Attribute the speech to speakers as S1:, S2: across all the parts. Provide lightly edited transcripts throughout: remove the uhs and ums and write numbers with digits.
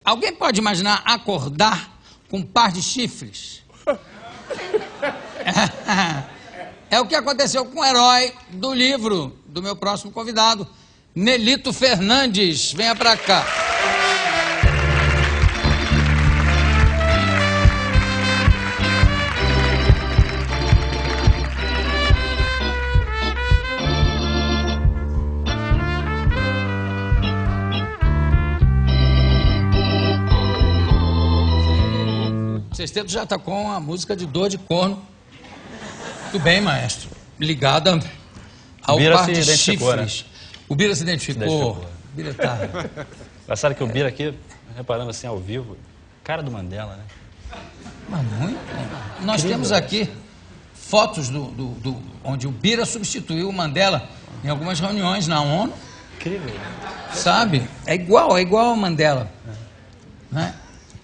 S1: Alguém pode imaginar acordar com um par de chifres? É o que aconteceu com o herói do livro do meu próximo convidado, Nelito Fernandes. Venha pra cá. Sexteto já está com a música de Dor de Corno. Muito bem, maestro. Ligada ao par de chifres. Né? O Bira se identificou. O Bira tá...
S2: Engraçado que o Bira aqui, reparando assim ao vivo, cara do Mandela, né?
S1: Mas muito. Nós temos aqui fotos onde o Bira substituiu o Mandela em algumas reuniões na ONU.
S2: Incrível.
S1: Sabe? É igual ao Mandela. Né?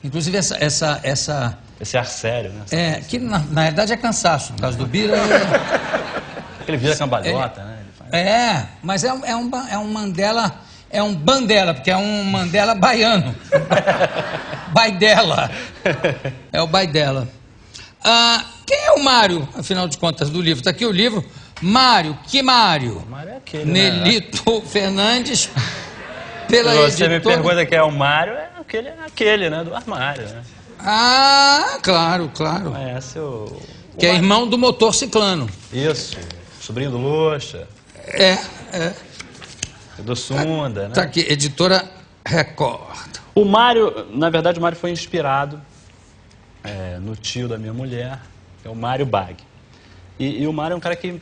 S1: Inclusive
S2: esse ar sério, né?
S1: Que na realidade é cansaço. No caso do Bira
S2: Ele vira cambalhota, né?
S1: Mas é um Mandela, é um Bandela, porque é um Mandela baiano. Baidela. É o Baidela. Quem é o Mário, afinal de contas, do livro? Está aqui o livro. Mário, que Mário?
S2: O Mário é aquele,
S1: Nelito Fernandes, pela
S2: Você
S1: editora...
S2: me pergunta quem é o Mário, é aquele, né? Do armário, né?
S1: Claro.
S2: Conhece
S1: que é irmão do Motor Ciclano.
S2: Isso, sobrinho do Luxa. Do Sunda, né?
S1: Tá aqui, editora Record.
S2: O Mário, na verdade, o Mário foi inspirado no tio da minha mulher, que é o Mário Bag. E o Mário é um cara que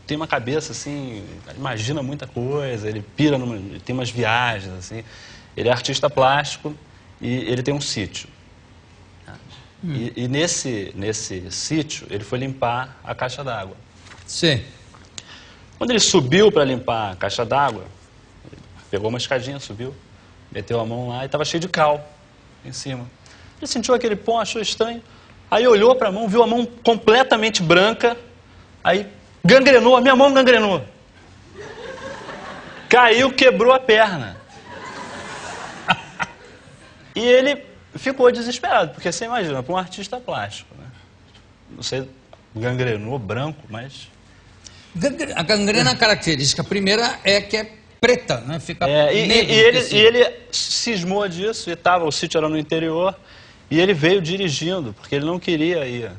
S2: tem uma cabeça, assim, imagina muita coisa, ele pira, ele tem umas viagens, assim. Ele é artista plástico e ele tem um sítio. E nesse sítio, ele foi limpar a caixa d'água.
S1: Sim.
S2: Quando ele subiu para limpar a caixa d'água, pegou uma escadinha, subiu, meteu a mão lá e estava cheio de cal em cima. Ele sentiu aquele pó, achou estranho. Aí olhou para a mão, viu a mão completamente branca, aí gangrenou, a minha mão gangrenou. Caiu, quebrou a perna. E ele ficou desesperado, porque você imagina, para um artista plástico, né? Não sei, gangrenou, branco, mas...
S1: A gangrena, a característica primeira é que é preta, né? Fica negro.
S2: E ele cismou disso, o sítio era no interior, e ele veio dirigindo, porque ele não queria ir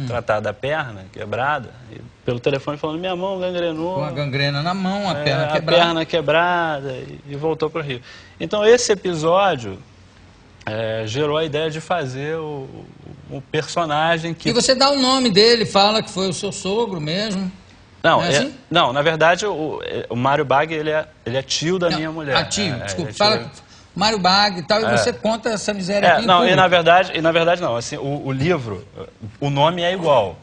S2: tratar da perna quebrada, e pelo telefone falando, minha mão gangrenou.
S1: Com a gangrena na mão, a perna quebrada.
S2: A perna quebrada, e voltou para o Rio. Então esse episódio... gerou a ideia de fazer um personagem que...
S1: E você dá o nome dele, fala que foi o seu sogro mesmo.
S2: Não,
S1: assim?
S2: Não, na verdade o Mário Bag ele é tio da minha mulher.
S1: Tio, desculpa, fala Mário Bag e tal, e você conta essa miséria aqui.
S2: Não, e na verdade não, assim, o livro, o nome é igual.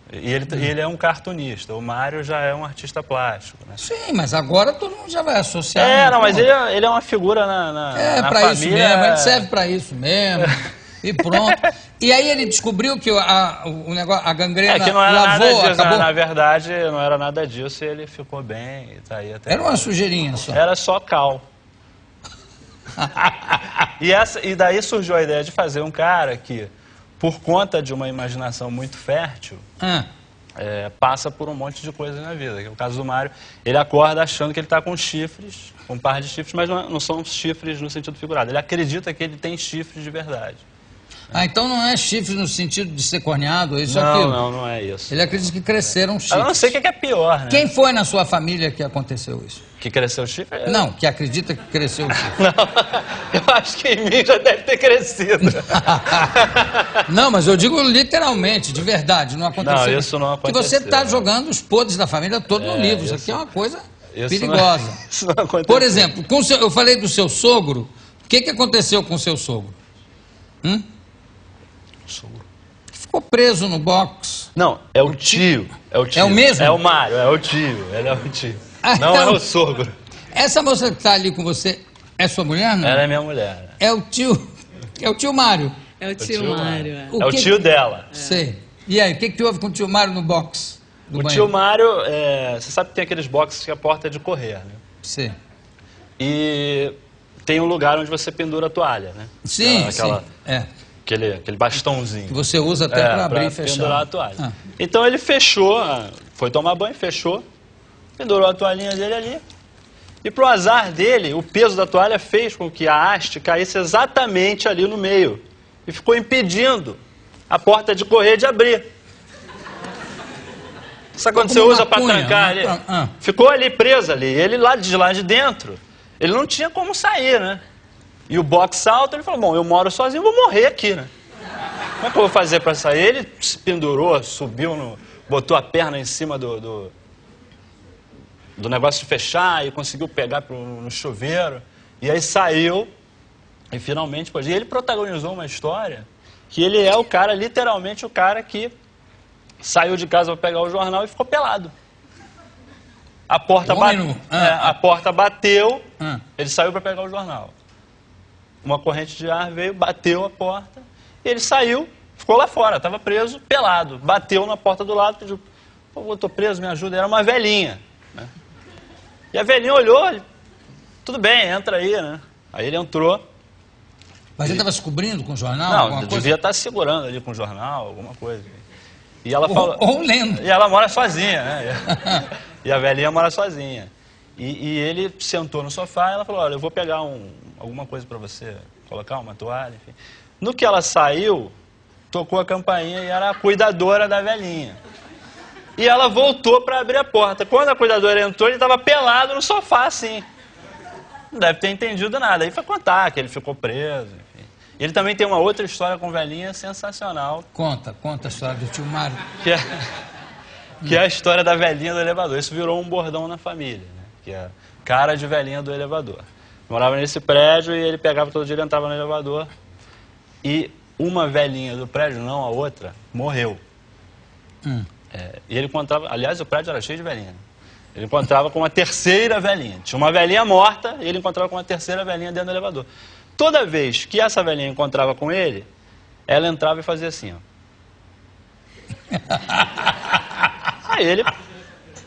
S2: E ele é um cartunista, o Mário já é um artista plástico, né?
S1: Sim, mas agora todo mundo já vai associar.
S2: Mas ele é uma figura na
S1: pra
S2: família...
S1: isso mesmo, ele serve pra isso mesmo, e pronto. E aí ele descobriu que o negócio, a gangrena
S2: que não era
S1: lavou,
S2: nada disso,
S1: acabou...
S2: Na verdade, não era nada disso e ele ficou bem e tá aí até...
S1: Era uma sujeirinha só.
S2: Era só cal. E daí surgiu a ideia de fazer um cara que... por conta de uma imaginação muito fértil, passa por um monte de coisas na vida. Que é o caso do Mário, ele acorda achando que ele está com chifres, com um par de chifres, mas não são chifres no sentido figurado. Ele acredita que ele tem chifres de verdade.
S1: Então não é chifres no sentido de ser corneado, isso aquilo?
S2: Não é isso.
S1: Ele acredita que cresceram chifres.
S2: Eu não sei o que é pior, né?
S1: Quem foi na sua família que aconteceu isso?
S2: Que cresceu o chifre?
S1: Não, que acredita que cresceu o chifre.
S2: Não, eu acho que em mim já deve ter crescido.
S1: Não, mas eu digo literalmente, de verdade, não aconteceu.
S2: Não, isso não aconteceu.
S1: Que você está jogando os podres da família todo no livro. Isso aqui é uma coisa perigosa.
S2: Isso não aconteceu.
S1: Por exemplo, eu falei do seu sogro. O que aconteceu com o seu sogro?
S2: Sogro.
S1: Ficou preso no box.
S2: Não, é o tio.
S1: É o mesmo?
S2: É o Mário, é o tio. Ele é o tio.
S1: Então,
S2: não é o sogro.
S1: Essa moça que está ali com você é sua mulher, não?
S2: Ela é minha mulher.
S1: É o tio Mário.
S3: É o tio Mário.
S2: É o tio dela.
S1: Sei. E aí, o que houve com o tio Mário no box do banheiro?
S2: Tio Mário, você sabe que tem aqueles boxes que a porta é de correr, né?
S1: Sim.
S2: E tem um lugar onde você pendura a toalha, né?
S1: Sim,
S2: Aquele bastãozinho.
S1: Que você usa até para abrir e fechar.
S2: Pendurar a toalha. Então ele fechou, foi tomar banho, fechou, pendurou a toalhinha dele ali. E pro azar dele, o peso da toalha fez com que a haste caísse exatamente ali no meio. E ficou impedindo a porta de correr de abrir. Sabe quando você usa para trancar ali? Ficou ali preso ali. Ele lá de dentro, ele não tinha como sair, né? E o box alto, ele falou, bom, eu moro sozinho, vou morrer aqui, né? Como é que eu vou fazer para sair? Ele se pendurou, subiu, botou a perna em cima do negócio de fechar e conseguiu pegar no chuveiro. E aí saiu e finalmente pôde. E ele protagonizou uma história que ele é o cara, literalmente o cara que saiu de casa para pegar o jornal e ficou pelado. A porta, a porta bateu, ele saiu para pegar o jornal. Uma corrente de ar veio, bateu a porta, e ele saiu, ficou lá fora, estava preso, pelado. Bateu na porta do lado, pediu, pô, eu estou preso, me ajuda. Era uma velhinha, né? E a velhinha olhou, tudo bem, entra aí, né? Aí ele entrou.
S1: Mas ele estava se cobrindo com o jornal?
S2: Não, devia estar segurando ali com o jornal, alguma coisa. E ela falou,
S1: ou lendo.
S2: E ela mora sozinha, né? E a velhinha mora sozinha. E ele sentou no sofá e ela falou, olha, eu vou pegar alguma coisa para você, colocar uma toalha, enfim. No que ela saiu, tocou a campainha e era a cuidadora da velhinha. E ela voltou para abrir a porta. Quando a cuidadora entrou, ele estava pelado no sofá, assim. Não deve ter entendido nada. Aí foi contar que ele ficou preso, enfim. E ele também tem uma outra história com velhinha sensacional.
S1: Conta a história do tio Mário.
S2: Que é a história da velhinha do elevador. Isso virou um bordão na família, né? Que é cara de velhinha do elevador. Morava nesse prédio e ele pegava todo dia, ele entrava no elevador. E uma velhinha do prédio, não a outra, morreu. E ele encontrava, aliás, o prédio era cheio de velhinha. Ele encontrava com uma terceira velhinha. Tinha uma velhinha morta e ele encontrava com uma terceira velhinha dentro do elevador. Toda vez que essa velhinha encontrava com ele, ela entrava e fazia assim, ó. Aí ele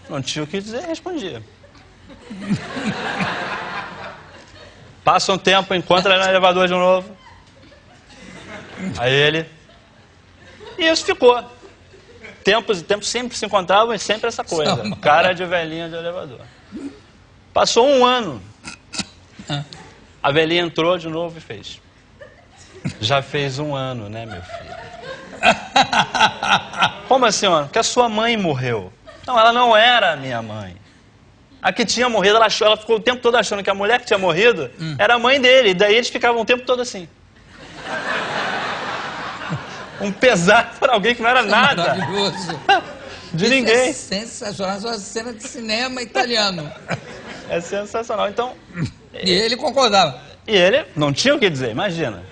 S2: não tinha o que dizer, respondia. Passa um tempo, encontra ela no elevador de novo. Aí ele... E isso ficou. Tempos e tempos sempre se encontravam e sempre essa coisa. Cara de velhinha de elevador. Passou um ano. A velhinha entrou de novo e fez. Já fez um ano, né, meu filho? Como assim, senhora? Porque a sua mãe morreu. Não, ela não era a minha mãe. A que tinha morrido, ela ficou o tempo todo achando que a mulher que tinha morrido era a mãe dele. E daí eles ficavam o tempo todo assim. Um pesar para alguém que não era nada.
S1: Maravilhoso.
S2: De ninguém.
S1: É sensacional, essa cena de cinema italiano.
S2: É sensacional. Então...
S1: E ele concordava.
S2: E ele não tinha o que dizer, imagina.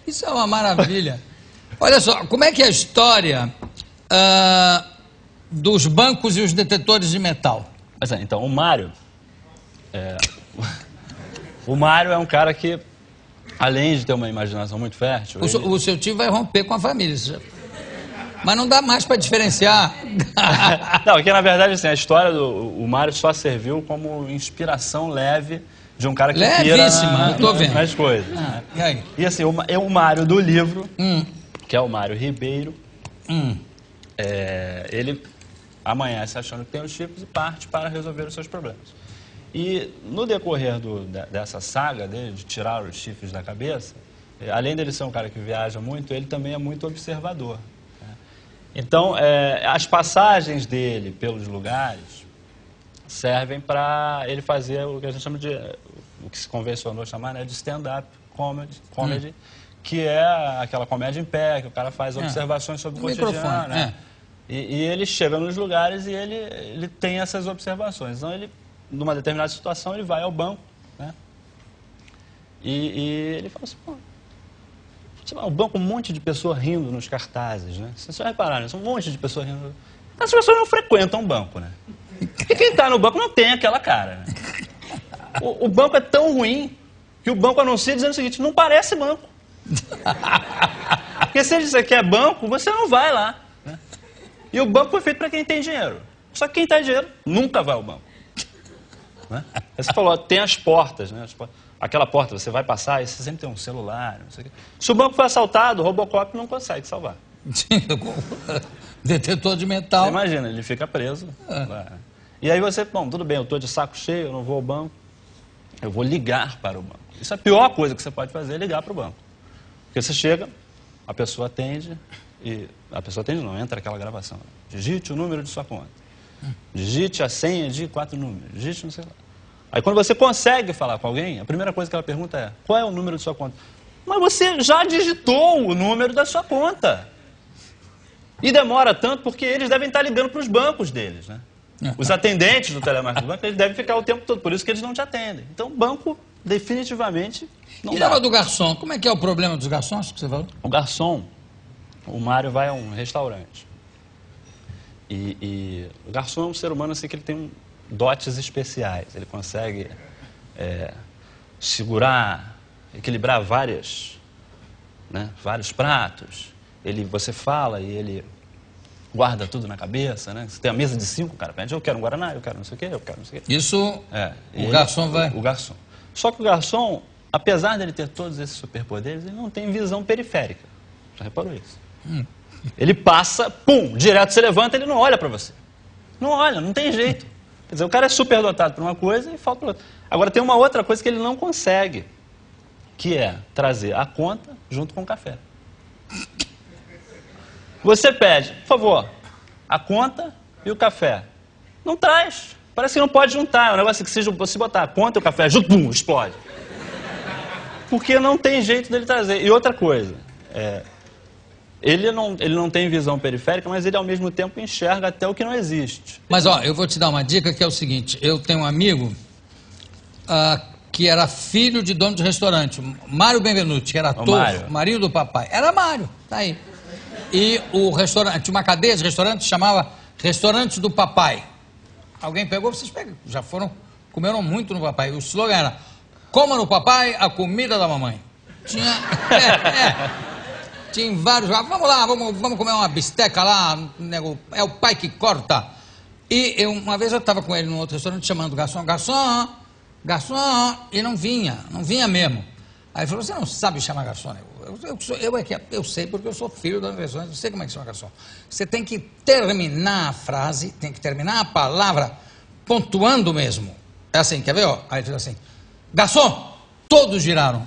S1: Isso é uma maravilha. Olha só, como é que é a história dos bancos e os detetores de metal?
S2: Mas, então, o Mário... O Mário é um cara que, além de ter uma imaginação muito fértil...
S1: O seu tio vai romper com a família. Mas não dá mais para diferenciar.
S2: Não, aqui na verdade assim, a história do Mário só serviu como inspiração leve de um cara que
S1: levíssima, eu tô vendo.
S2: Nas coisas.
S1: E aí?
S2: E assim, o Mário do livro, que é o Mário Ribeiro, ele amanhece achando que tem os chifres e parte para resolver os seus problemas. E no decorrer dessa saga dele, de tirar os chifres da cabeça, além dele ser um cara que viaja muito, ele também é muito observador. Então, as passagens dele pelos lugares servem para ele fazer o que a gente chama de, o que se convencionou chamar, né, de stand-up comedy, que é aquela comédia em pé, que o cara faz observações sobre o cotidiano. Né? E ele chega nos lugares e ele tem essas observações. Então, ele, numa determinada situação, ele vai ao banco, né? E ele fala assim, pô, o banco, um monte de pessoas rindo nos cartazes, né? Vocês só repararam, um monte de pessoas rindo. As pessoas não frequentam o banco, né? Porque quem está no banco não tem aquela cara, né? O banco é tão ruim que o banco anuncia dizendo o seguinte, não parece banco. Porque se ele disser que é banco, você não vai lá, né? E o banco foi feito para quem tem dinheiro. Só que quem tem dinheiro nunca vai ao banco, né? Você falou, tem as portas, né? Aquela porta, você vai passar e você sempre tem um celular, não sei o quê. Se o banco foi assaltado, o Robocop não consegue salvar.
S1: Detetor de metal.
S2: Você imagina, ele fica preso. E aí você, bom, tudo bem, eu estou de saco cheio, eu não vou ao banco, eu vou ligar para o banco. Isso é a pior coisa que você pode fazer, é ligar para o banco. Porque você chega, a pessoa atende, e a pessoa atende não, entra aquela gravação. Digite o número de sua conta. Digite a senha de 4 números. Digite não sei lá. Aí quando você consegue falar com alguém, a primeira coisa que ela pergunta é, qual é o número de sua conta? Mas você já digitou o número da sua conta. E demora tanto porque eles devem estar ligando para os bancos deles, né? Os atendentes do telemarketing do banco, eles devem ficar o tempo todo, por isso que eles não te atendem. Então, o banco, definitivamente, não dá.
S1: E lembra do garçom? Como é que é o problema dos garçons que você falou?
S2: O garçom, o Mário vai a um restaurante. E o garçom é um ser humano assim que ele tem dotes especiais. Ele consegue segurar, equilibrar vários pratos. Você fala e ele guarda tudo na cabeça, né? Você tem a mesa de 5, cara, pede, eu quero um Guaraná, eu quero não sei o quê, eu quero não sei o quê.
S1: Isso, o garçom vai...
S2: O garçom. Só que o garçom, apesar dele ter todos esses superpoderes, ele não tem visão periférica. Já reparou isso? Ele passa, pum, direto você levanta, ele não olha pra você. Não olha, não tem jeito. Quer dizer, o cara é superdotado por uma coisa e falta por outra. Agora, tem uma outra coisa que ele não consegue, que é trazer a conta junto com o café. Você pede, por favor, a conta e o café. Não traz. Parece que não pode juntar. É um negócio que se você botar a conta e o café junto, pum, explode. Porque não tem jeito dele trazer. E outra coisa, ele não tem visão periférica, mas ele ao mesmo tempo enxerga até o que não existe.
S1: Mas ó, eu vou te dar uma dica que é o seguinte, eu tenho um amigo que era filho de dono de restaurante, Mário Benvenuti, que era ator, marido do papai. Era Mário, tá aí. E o restaurante, uma cadeia de restaurantes chamava Restaurante do Papai. Alguém pegou, vocês pegam, já comeram muito no papai. O slogan era, coma no papai a comida da mamãe. Tinha, tinha vários, vamos lá, vamos comer uma bisteca lá, é o pai que corta. E uma vez eu estava com ele num outro restaurante chamando o garçom, garçom, e não vinha mesmo. Aí ele falou, você não sabe chamar garçom? Eu sei porque eu sou filho da universidade, eu sei como é que chama garçom. Você tem que terminar a frase, tem que terminar a palavra pontuando mesmo. É assim, quer ver? Ó? Aí ele fez assim, garçom, todos giraram.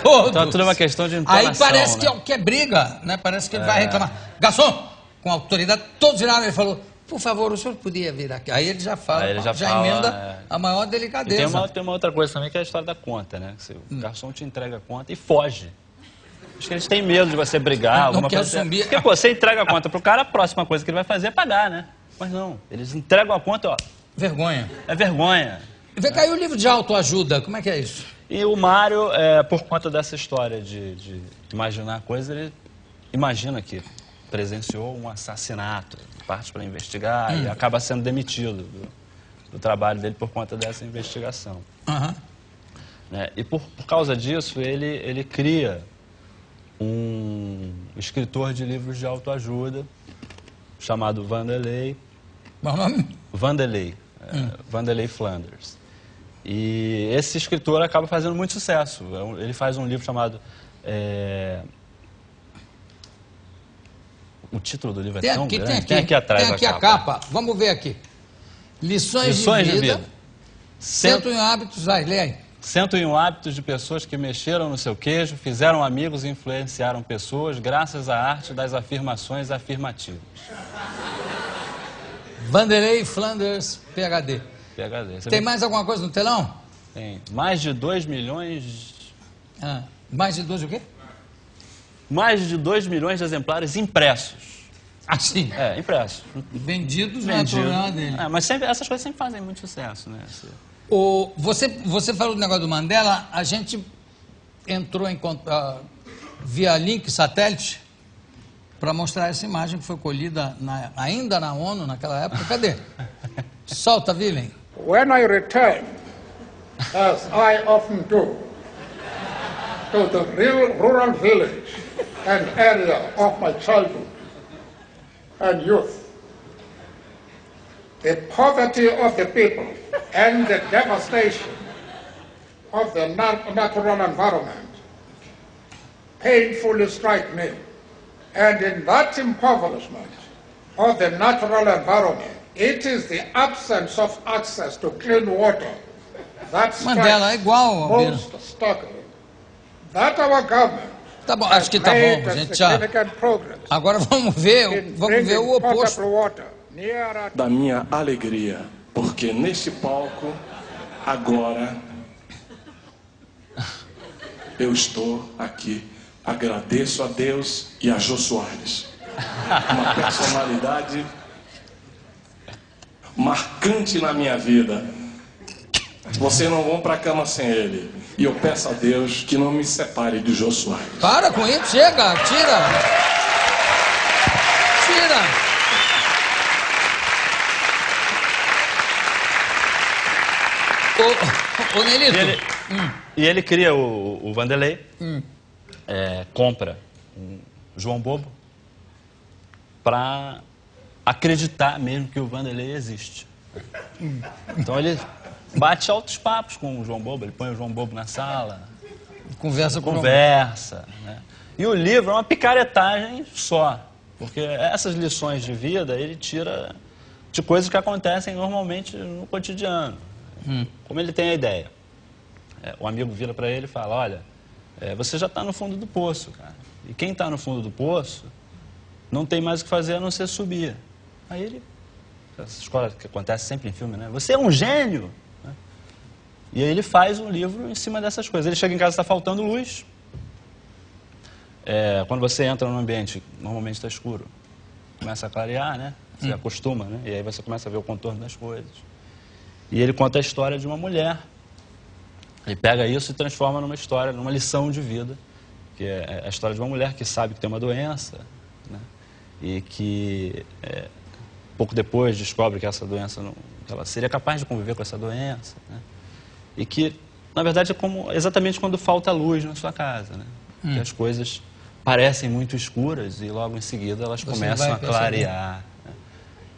S1: Todos.
S2: Então tudo é uma questão de entonação.
S1: Aí parece que é briga, né? Parece que ele vai reclamar. Garçom, com autoridade, todos giraram. Ele falou, por favor, o senhor podia vir aqui. Aí ele já fala, emenda a maior delicadeza.
S2: E tem uma outra coisa também que é a história da conta, né? O garçom te entrega a conta e foge. Acho que eles têm medo de você brigar, alguma coisa. Porque, pô, você entrega a conta pro cara, a próxima coisa que ele vai fazer é pagar, né? Mas não, eles entregam a conta, ó.
S1: Vergonha.
S2: É vergonha.
S1: E vem cá, e o livro de autoajuda, como é que é isso?
S2: E o Mário, por conta dessa história de imaginar coisas, ele imagina que presenciou um assassinato, parte para investigar e acaba sendo demitido do trabalho dele por conta dessa investigação. E por causa disso, ele cria um escritor de livros de autoajuda chamado Vanderlei.
S1: Qual o nome?
S2: Vanderlei. Vanderlei Flanders. E esse escritor acaba fazendo muito sucesso. Ele faz um livro chamado... O título do livro é tão grande.
S1: Tem aqui atrás tem aqui a capa. Vamos ver aqui. Lições de vida. 101 hábitos. Vai, lê aí.
S2: 101 hábitos de pessoas que mexeram no seu queijo, fizeram amigos e influenciaram pessoas graças à arte das afirmações afirmativas.
S1: Vanderlei Flanders, PhD. Tem mais alguma coisa no telão?
S2: Tem. Mais de 2 milhões...
S1: mais de 2 o quê?
S2: Mais de 2 milhões de exemplares impressos.
S1: Assim?
S2: Impressos.
S1: Vendidos não é problema dele.
S2: Mas sempre, essas coisas sempre fazem muito sucesso, né?
S1: Você falou do negócio do Mandela, a gente entrou em contato via link satélite para mostrar essa imagem que foi colhida ainda na ONU naquela época. Cadê? Solta, Willem.
S3: When I return, as I often do, to the real rural village and area of my childhood and youth, the poverty of the people and the devastation of the natural environment painfully strike me. And in that impoverishment of the natural environment, it is the absence of access to clean water that
S1: Mandela é igual,
S3: most starkly. That our government
S1: tá bom, acho que tá bom, gente. Já. Agora vamos ver o oposto.
S4: Da minha alegria, porque neste palco, agora, eu estou aqui. Agradeço a Deus e a Jô Soares. Uma personalidade marcante na minha vida. Vocês não vão para a cama sem ele. E eu peço a Deus que não me separe de Jô Soares.
S1: Para com isso, chega, tira. Tira. Ô Nelito.
S2: E ele cria o Vanderlei, compra um João Bobo para acreditar mesmo que o Vanderlei existe. Então ele bate altos papos com o João Bobo, ele põe o João Bobo na sala,
S1: conversa com
S2: né? E o livro é uma picaretagem só, porque essas lições de vida ele tira de coisas que acontecem normalmente no cotidiano. Como ele tem a ideia, o amigo vira para ele e fala, olha, você já está no fundo do poço, cara, e quem está no fundo do poço não tem mais o que fazer a não ser subir. Aí ele, essa escola que acontece sempre em filme, né? Você é um gênio! Né? E aí ele faz um livro em cima dessas coisas. Ele chega em casa, está faltando luz. Quando você entra num ambiente, normalmente está escuro, começa a clarear, né? Você acostuma, né? E aí você começa a ver o contorno das coisas. E ele conta a história de uma mulher. Ele pega isso e transforma numa história, numa lição de vida, que é a história de uma mulher que sabe que tem uma doença, né? E que pouco depois descobre que essa doença que ela seria capaz de conviver com essa doença, né? E que, na verdade, é exatamente quando falta luz na sua casa, né? Que as coisas parecem muito escuras e logo em seguida elas começam a clarear. Né?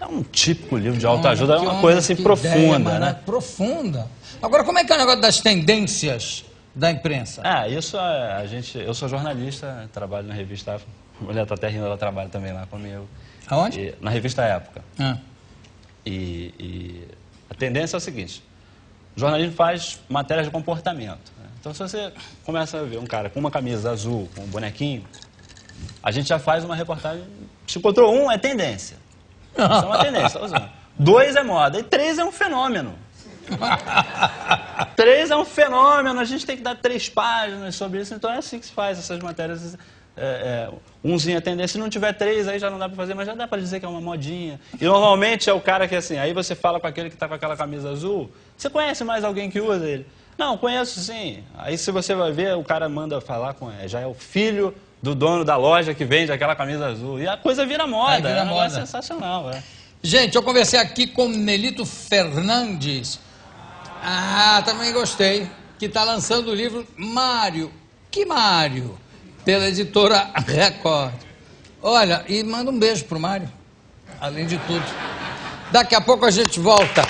S2: É um típico livro de autoajuda, é uma coisa assim profunda, né?
S1: Profunda. Agora, como é que é o negócio das tendências da imprensa?
S2: Isso eu sou jornalista, trabalho na revista, a mulher está até rindo, ela trabalha também lá comigo.
S1: Aonde?
S2: Na revista Época. E a tendência é o seguinte, o jornalismo faz matérias de comportamento. Né? Então, se você começa a ver um cara com uma camisa azul, com um bonequinho, a gente já faz uma reportagem, se encontrou um, é tendência. Isso é uma tendência. 2 é moda, e 3 é um fenômeno. 3 é um fenômeno, a gente tem que dar 3 páginas sobre isso, então é assim que se faz essas matérias. Umzinho é tendência, se não tiver 3 aí já não dá para fazer, mas já dá para dizer que é uma modinha. E normalmente é o cara que assim, aí você fala com aquele que está com aquela camisa azul, você conhece mais alguém que usa ele? Não, conheço sim. Aí se você vai ver, o cara manda falar com já é o filho do dono da loja que vende aquela camisa azul. E a coisa vira moda, é sensacional.
S1: Gente, eu conversei aqui com Nelito Fernandes. Também gostei. Que está lançando o livro Mário. Que Mário? Pela editora Record. Olha, e manda um beijo pro Mário. Além de tudo. Daqui a pouco a gente volta.